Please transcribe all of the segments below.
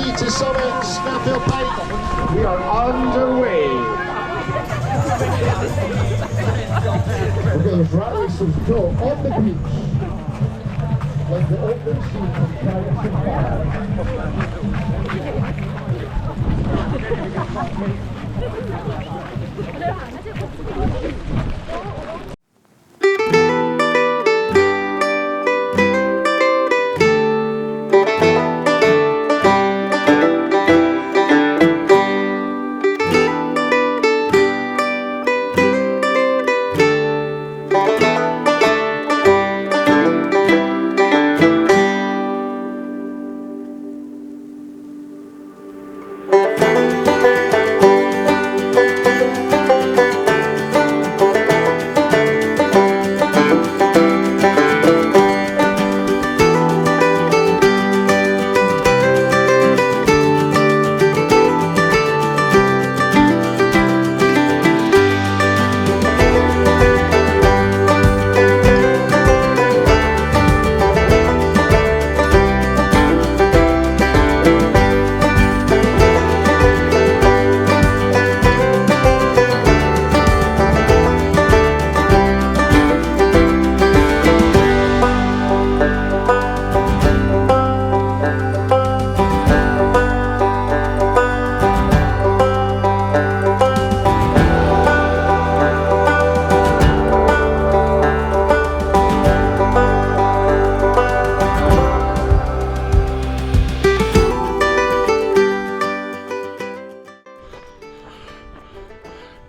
sea to Summit Scafell Pike. We are underway. Okay, it's right with some snow on the beach. Like the open sea from Chariots of Fire.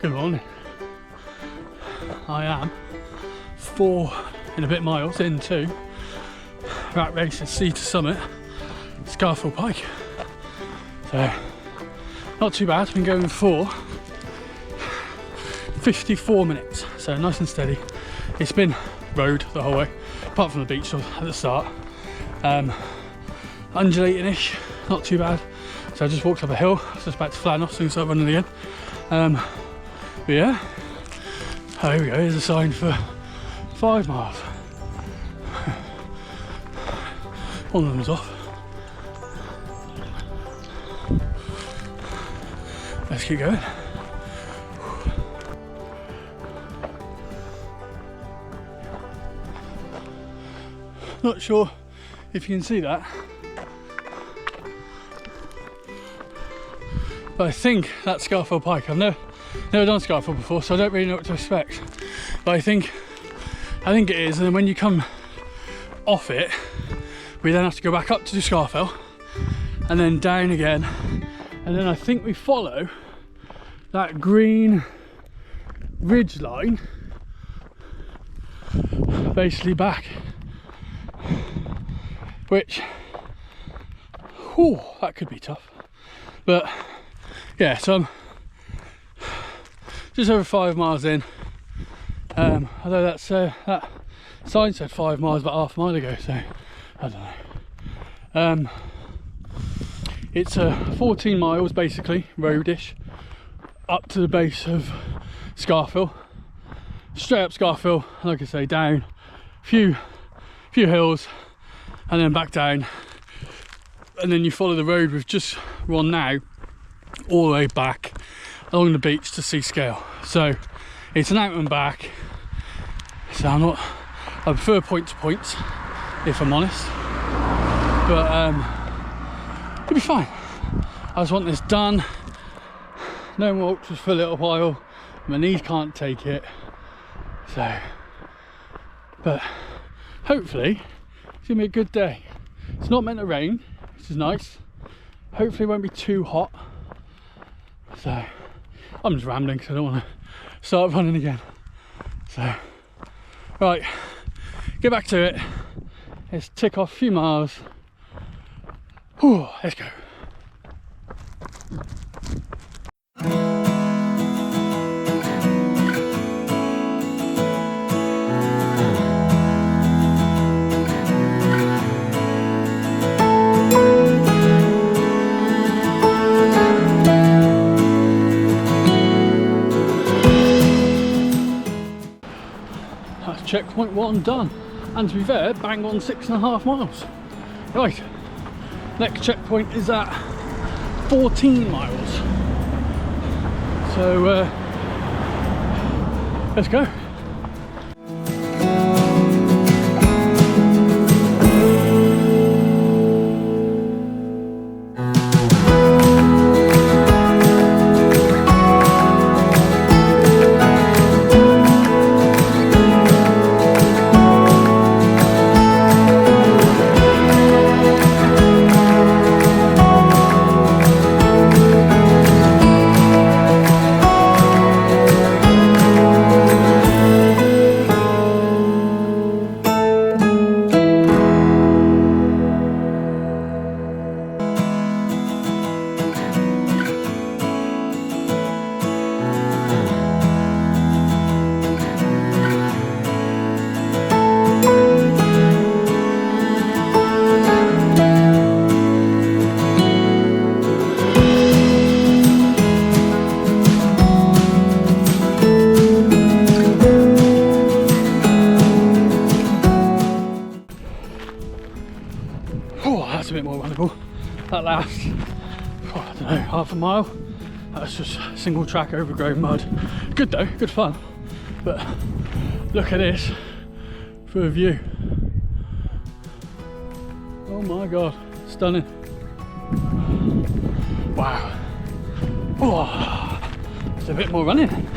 Good morning. I am 4 and a bit miles into Rat Race's Sea to Summit Scafell Pike. So not too bad. I've been going for 54 minutes, so nice and steady. It's been road the whole way, apart from the beach at the start. Undulating-ish, not too bad. So I just walked up a hill, I was just about to flatten off, soon start running again. But yeah, oh, here we go, here's a sign for 5 miles. One of them's off. Let's keep going. Not sure if you can see that, but I think that's Scafell Pike. I've never done Scafell before, so I don't really know what to expect. But I think it is. And then when you come off it, we then have to go back up to Scafell, and then down again. And then I think we follow that green ridge line, basically back. Which, whew, that could be tough. But yeah, so I'm just over 5 miles in. Although that sign said 5 miles about half a mile ago, so I don't know. It's 14 miles basically, roadish, up to the base of Scafell. Straight up Scafell, like I say, down a few hills, and then back down. And then you follow the road we've just run now, all the way back along the beach to Sea Scale. So it's an out and back. So I prefer point to point, if I'm honest. But it'll be fine. I just want this done. No more ultras for a little while. My knees can't take it. So, but hopefully it's gonna be a good day. It's not meant to rain, which is nice. Hopefully it won't be too hot. So I'm just rambling because I don't want to start running again. So right, get back to it. Let's tick off a few miles. Whew, let's go. Checkpoint 1 done, and to be fair, bang on 6.5 miles. Right, next checkpoint is at 14 miles. So let's go. Oh, that's a bit more runnable. That last, I don't know, half a mile. That's just single track overgrown mud. Good though, good fun. But look at this for a view. Oh my god, stunning. Wow. Oh, it's a bit more running.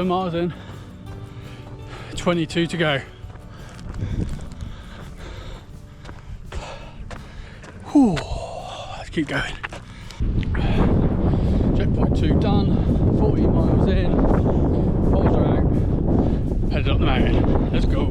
Miles in, 22 to go. Whew, let's keep going. Checkpoint 2 done, 40 miles in, poles are out, headed up the mountain. Let's go.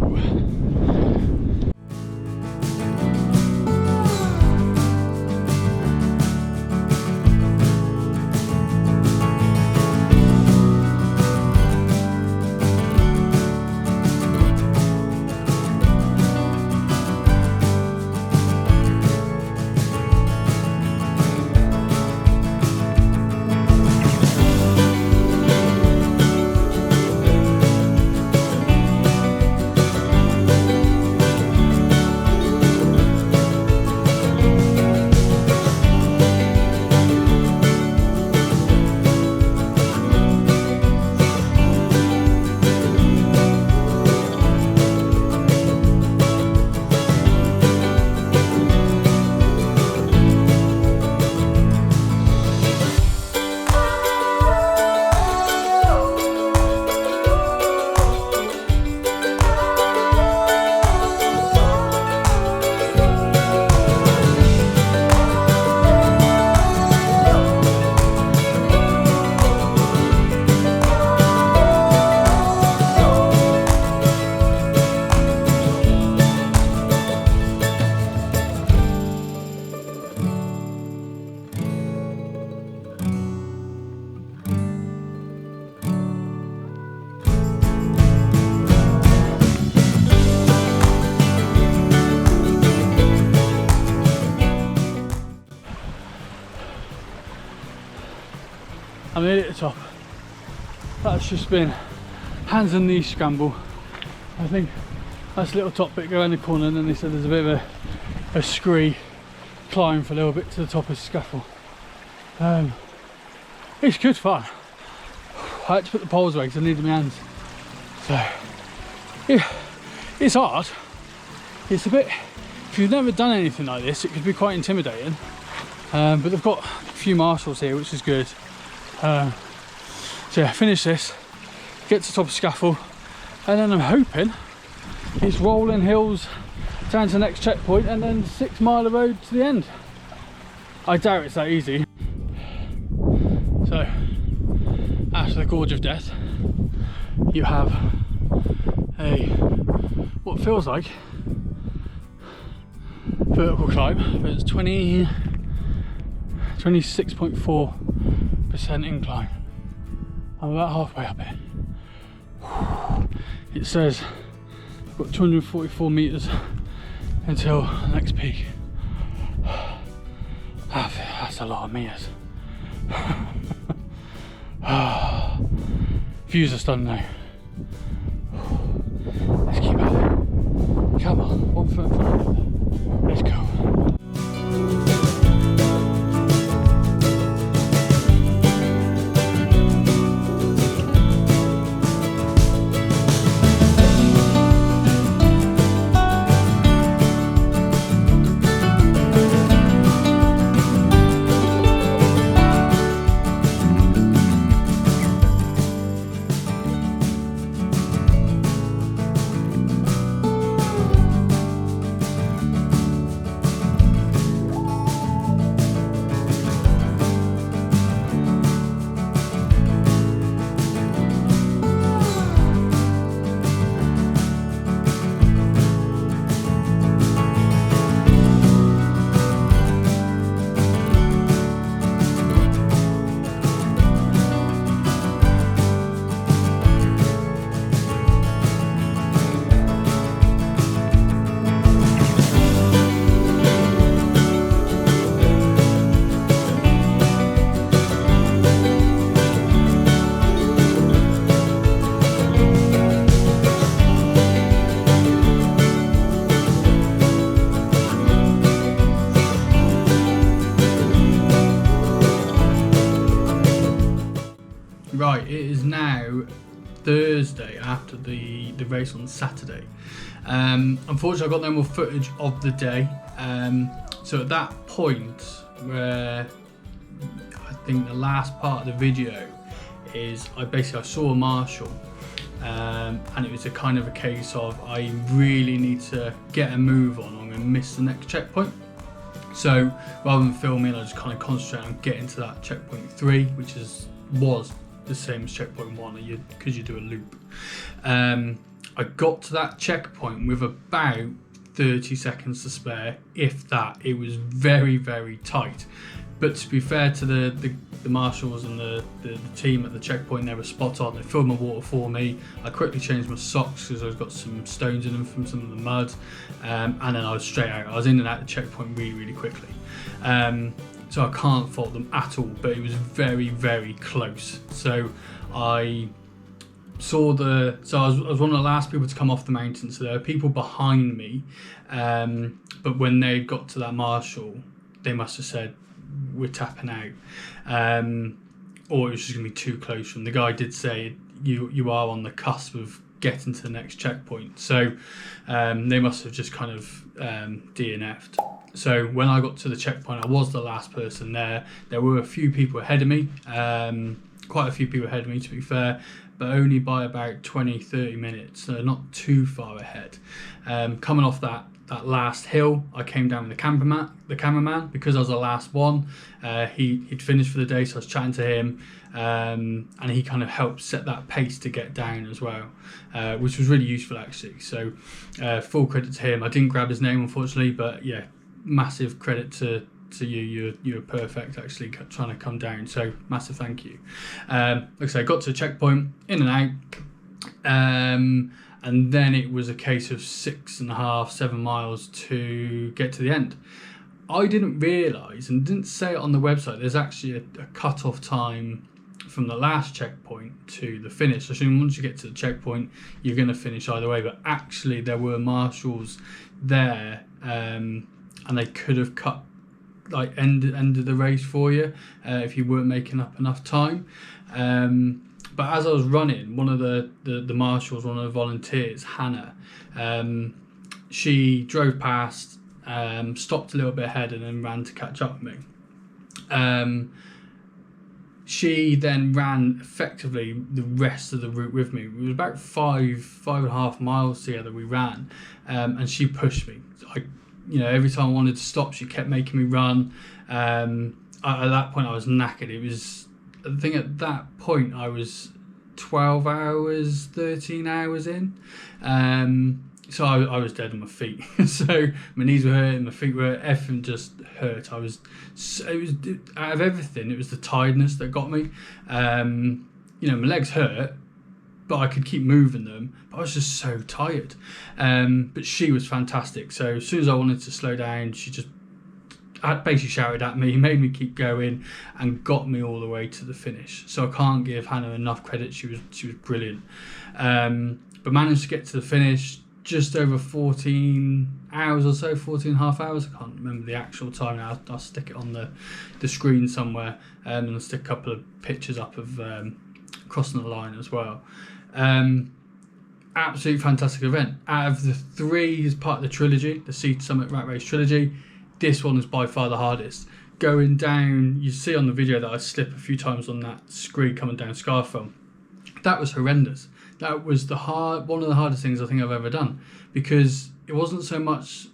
I made it to the top. That's just been hands and knees scramble. I think that's a little top bit, go around the corner, and then they said there's a bit of a scree climb for a little bit to the top of Scafell. It's good fun. I had to put the poles away because I needed my hands. So yeah, it's hard. It's a bit, if you've never done anything like this, it could be quite intimidating. But they've got a few marshals here, which is good. So yeah, finish this, get to the top of Scafell, and then I'm hoping it's rolling hills down to the next checkpoint and then 6 mile of road to the end. I doubt it's that easy. So after the Gorge of Death, you have a what feels like vertical climb, but it's 26.4% incline. I'm about halfway up it. It says I've got 244 meters until the next peak. That's a lot of meters. Views are stunning now. Let's keep at it. Come on, 1 foot in front of it. Let's go. Right, it is now Thursday after the race on Saturday. Unfortunately, I got no more footage of the day. So at that point, where I think the last part of the video is, I saw a marshal, and it was a kind of a case of I really need to get a move on. I'm going to miss the next checkpoint. So rather than filming, I just kind of concentrate on getting to that checkpoint 3, which was the same as checkpoint 1 because you do a loop. I got to that checkpoint with about 30 seconds to spare, if that. It was very, very tight. But to be fair to the marshals and the team at the checkpoint, they were spot on. They filled my water for me. I quickly changed my socks because I've got some stones in them from some of the mud, and then I was straight out. I was in and out of the checkpoint really, really quickly. So I can't fault them at all, but it was very, very close. So I saw I was one of the last people to come off the mountain, so there were people behind me, but when they got to that marshal, they must have said, we're tapping out, or it was just gonna be too close from. The guy did say you are on the cusp of getting to the next checkpoint, so they must have just kind of DNF'd. So when I got to the checkpoint, I was the last person there. There were a few people ahead of me, quite a few people ahead of me to be fair, but only by about 20-30 minutes, so not too far ahead. Coming off that last hill, I came down with the cameraman, because I was the last one. He'd finished for the day, so I was chatting to him, and he kind of helped set that pace to get down as well, which was really useful actually. So full credit to him. I didn't grab his name unfortunately, but yeah, massive credit to you. You're perfect actually trying to come down, so massive thank you. Like I say, I got to a checkpoint, in and out, and then it was a case of 6.5-7 miles to get to the end. I didn't realise, and didn't say it on the website, there's actually a cut-off time from the last checkpoint to the finish. I assume once you get to the checkpoint, you're going to finish either way. But actually, there were marshals there, and they could have cut like ended the race for you if you weren't making up enough time. But as I was running, one of the marshals, one of the volunteers, Hannah, she drove past, stopped a little bit ahead, and then ran to catch up with me. She then ran effectively the rest of the route with me. It was about 5.5 miles together we ran, and she pushed me. Every time I wanted to stop, she kept making me run. At that point, I was knackered. I think at that point I was 12 hours, 13 hours in. So I was dead on my feet. So my knees were hurting, my feet were, everything just hurt. It was out of everything, it was the tiredness that got me. My legs hurt, but I could keep moving them. But I was just so tired. But she was fantastic. So as soon as I wanted to slow down, she just basically shouted at me, made me keep going, and got me all the way to the finish. So I can't give Hannah enough credit. She was brilliant. But managed to get to the finish just over 14 hours or so, 14 and a half hours. I can't remember the actual time now. I'll stick it on the screen somewhere, and I'll stick a couple of pictures up of crossing the line as well. Absolute fantastic event. Out of the three as part of the trilogy, the Summit Rat Race trilogy, this one is by far the hardest. Going down, you see on the video that I slip a few times on that scree coming down Scafell. That was horrendous. That was one of the hardest things I think I've ever done, because it wasn't so much,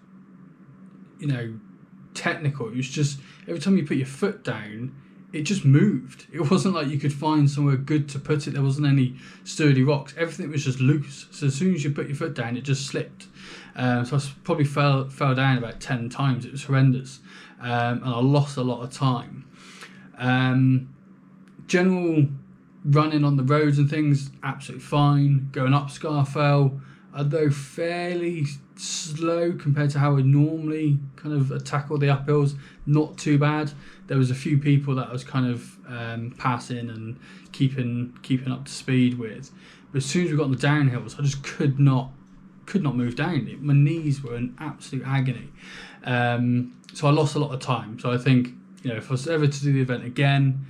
technical. It was just every time you put your foot down, it just moved. It wasn't like you could find somewhere good to put it. There wasn't any sturdy rocks. Everything was just loose. So as soon as you put your foot down, it just slipped. So I probably fell down about 10 times. It was horrendous, and I lost a lot of time. General running on the roads and things, absolutely fine. Going up Scafell, although fairly slow compared to how I normally kind of tackle the uphills, not too bad. There was a few people that I was kind of passing and keeping up to speed with. But as soon as we got on the downhills, I just could not move down. My knees were in absolute agony. So I lost a lot of time. So I think, if I was ever to do the event again,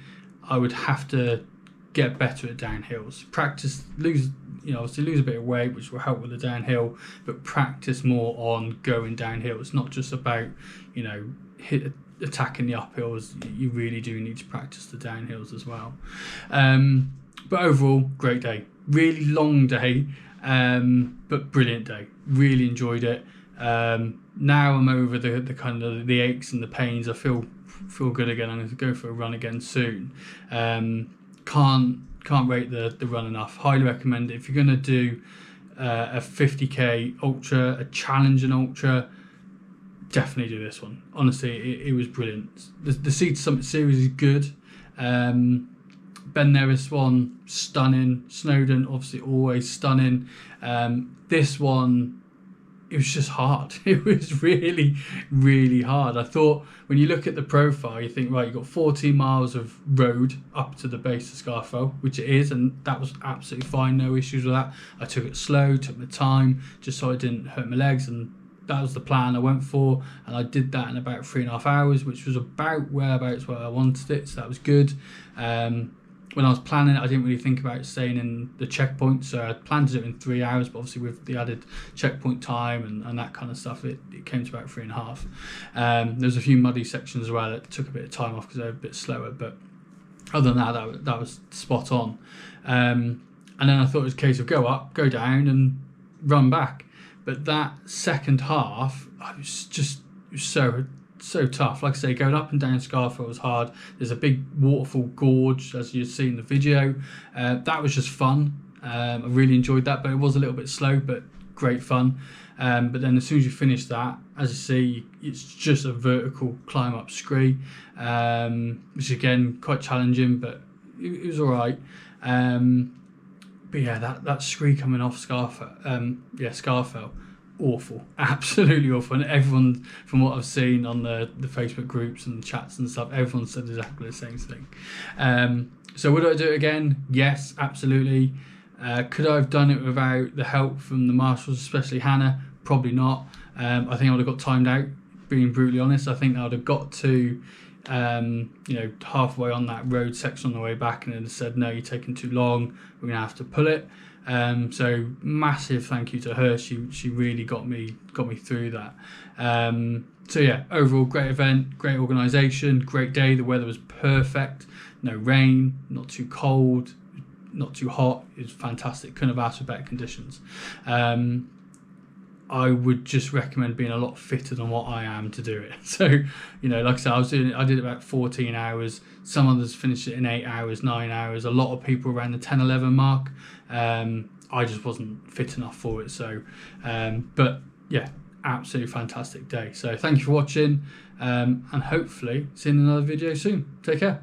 I would have to get better at downhills. Practice, lose a bit of weight, which will help with the downhill, but practice more on going downhill. It's not just about, attacking the uphills. You really do need to practice the downhills as well. But overall, great day. Really long day, but brilliant day. Really enjoyed it. Now I'm over the kind of the aches and the pains. I feel good again. I'm going to go for a run again soon. Can't rate the run enough. Highly recommend it. If you're going to do a 50k ultra, a challenging ultra, definitely do this one. Honestly, it was brilliant. The Summit series is good. Ben Nevis one, stunning. Snowdon, obviously always stunning. This one, it was just hard. It was really, really hard. I thought when you look at the profile, you think, right, you've got 14 miles of road up to the base of Scafell, which it is, and that was absolutely fine, no issues with that. I took it slow, took my time, just so I didn't hurt my legs, and that was the plan I went for, and I did that in about 3.5 hours, which was about whereabouts where I wanted it, so that was good. When I was planning it, I didn't really think about staying in the checkpoint, so I planned to do it in 3 hours, but obviously with the added checkpoint time and that kind of stuff, it came to about 3.5. There was a few muddy sections as well that took a bit of time off because they were a bit slower, but other than that was spot on. And then I thought it was a case of go up, go down, and run back. But that second half, it was so tough. Like I say, going up and down Scafell was hard. There's a big waterfall gorge, as you see in the video. That was just fun. I really enjoyed that, but it was a little bit slow, but great fun. But then as soon as you finish that, as you see, it's just a vertical climb up scree, which again, quite challenging, but it was all right. But yeah, that scree coming off Scafell, awful, absolutely awful. And everyone, from what I've seen on the Facebook groups and chats and stuff, everyone said exactly the same thing. So would I do it again? Yes, absolutely. Could I have done it without the help from the marshals, especially Hannah? Probably not. I think I would have got timed out, being brutally honest. I think I would have got to halfway on that road section on the way back and then said, no, you're taking too long, we're gonna have to pull it. So massive thank you to her. She really got me through that. So yeah, overall great event, great organisation, great day. The weather was perfect, no rain, not too cold, not too hot. It was fantastic. Couldn't have asked for better conditions. I would just recommend being a lot fitter than what I am to do it. So, like I said, I did about 14 hours. Some others finished it in 8 hours, 9 hours. A lot of people around the 10, 11 mark. I just wasn't fit enough for it. So, but yeah, absolutely fantastic day. So thank you for watching, and hopefully see you in another video soon. Take care.